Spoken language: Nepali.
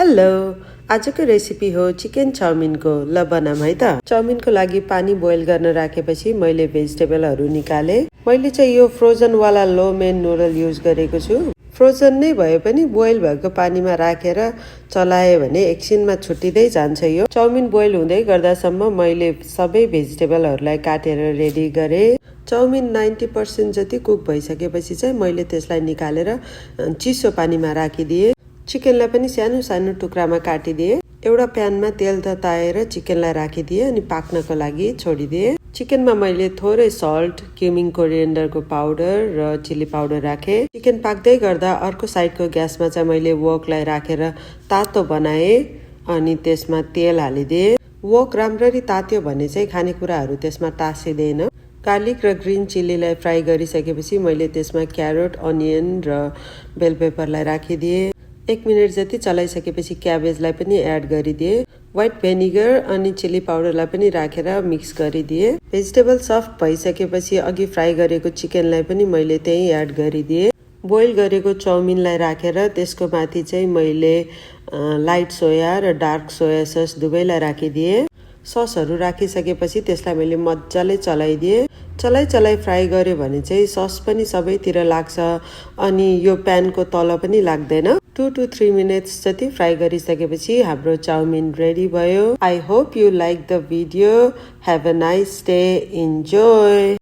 हेलो, आजको रेसिपी हो चिकन चाउमिनको। ल बनाम है त। चाउमिनको लागि पानी बोइल गर्न राखेपछि मैले भेजिटेबलहरू निकाले। मैले चाहिँ यो फ्रोजन वाला लो मेन नुडल युज गरेको छु। फ्रोजन नै भए पनि बोइल भएको पानीमा राखेर चलाए भने एकछिनमा छुट्टिँदै जान्छ। यो चाउमिन बोइल हुँदै गर्दासम्म मैले सबै भेजिटेबलहरूलाई काटेर रेडी गरे। चाउमिन 90% जति कुक भइसकेपछि चाहिँ मैले त्यसलाई निकालेर चिसो पानीमा राखिदिए। चिकनलाई पनि सानो सानो टुक्रामा काटिदिए। एउटा प्यानमा तेल तताएर चिकनलाई राखिदिए अनि पाक्नको लागि छोडिदिए। चिकनमा मैले थोरै सल्ट, क्युमिन, कोरिएन्डरको पाउडर र चिली पाउडर राखे। चिकन पाक्दै गर्दा अर्को साइडको ग्यासमा चाहिँ मैले वोकलाई राखेर तातो बनाए अनि त्यसमा तेल हालिदिए। वोक राम्ररी तात्यो भने चाहिँ खानेकुराहरू त्यसमा टाँसिँदैन। गार्लिक र ग्रिन चिल्लीलाई फ्राई गरिसकेपछि मैले त्यसमा क्यारोट, अनियन र बेल पेपरलाई राखिदिए। 1 मिनट जति चलाइसकेपछि क्याबेजलाई पनि एड गरिदिए। व्हाइट भेनिगर अनि चिली पाउडरलाई पनि राखेर मिक्स गरिदिए। भेजिटेबल सफ्ट भइसकेपछि अघि फ्राई गरेको चिकनलाई पनि मैले त्यही एड गरिदिए। बोइल गरेको चाउमिनलाई राखेर त्यसको माथि चाहिँ मैले लाइट सोया र डार्क सोया सस दुवैलाई राखिदिए। ससहरू राखिसकेपछि त्यसलाई मैले मजाले चलाइदिए। चलाइ फ्राई गऱ्यो भने चाहिँ सस पनि सबैतिर लाग्छ अनि यो प्यानको तल पनि लाग्दैन। 2 to 3 मिनट्स जति फ्राई गरिसकेपछि हाम्रो चाउमिन रेडी भयो। I hope you like the video. Have a nice day. Enjoy.